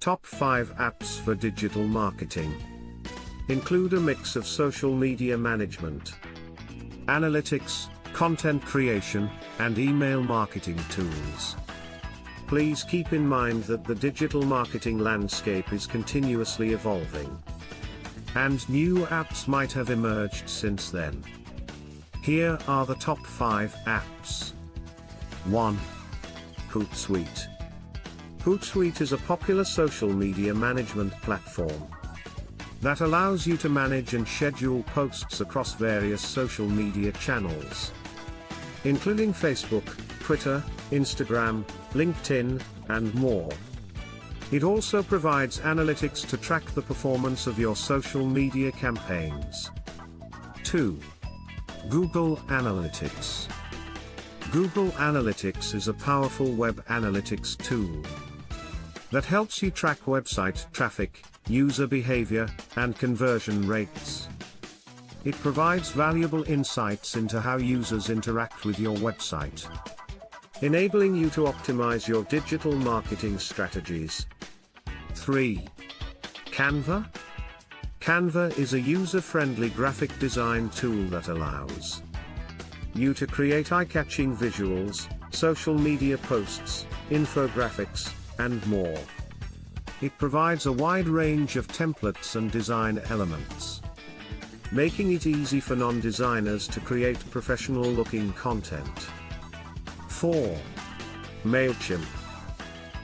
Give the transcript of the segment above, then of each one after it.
Top 5 apps for digital marketing include a mix of social media management, analytics, content creation, and email marketing tools. Please keep in mind that the digital marketing landscape is continuously evolving, and new apps might have emerged since then. Here are the top 5 apps. 1. Hootsuite. Hootsuite is a popular social media management platform that allows you to manage and schedule posts across various social media channels, including Facebook, Twitter, Instagram, LinkedIn, and more. It also provides analytics to track the performance of your social media campaigns. 2. Google Analytics. Google Analytics is a powerful web analytics tool that helps you track website traffic, user behavior, and conversion rates. It provides valuable insights into how users interact with your website, enabling you to optimize your digital marketing strategies. 3. Canva. Canva is a user-friendly graphic design tool that allows you to create eye-catching visuals, social media posts, infographics, and more. It provides a wide range of templates and design elements, making it easy for non-designers to create professional-looking content. 4. MailChimp.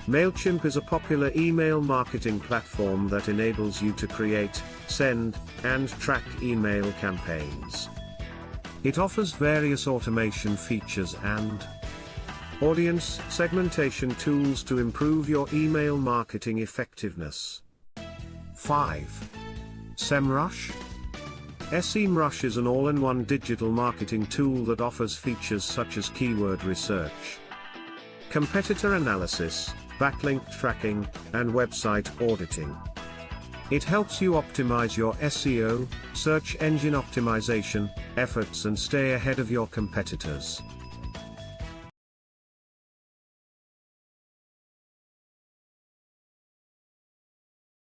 MailChimp is a popular email marketing platform that enables you to create, send, and track email campaigns. It offers various automation features and audience segmentation tools to improve your email marketing effectiveness. 5. SEMrush. SEMrush is an all-in-one digital marketing tool that offers features such as keyword research, competitor analysis, backlink tracking, and website auditing. It helps you optimize your SEO, search engine optimization, efforts and stay ahead of your competitors.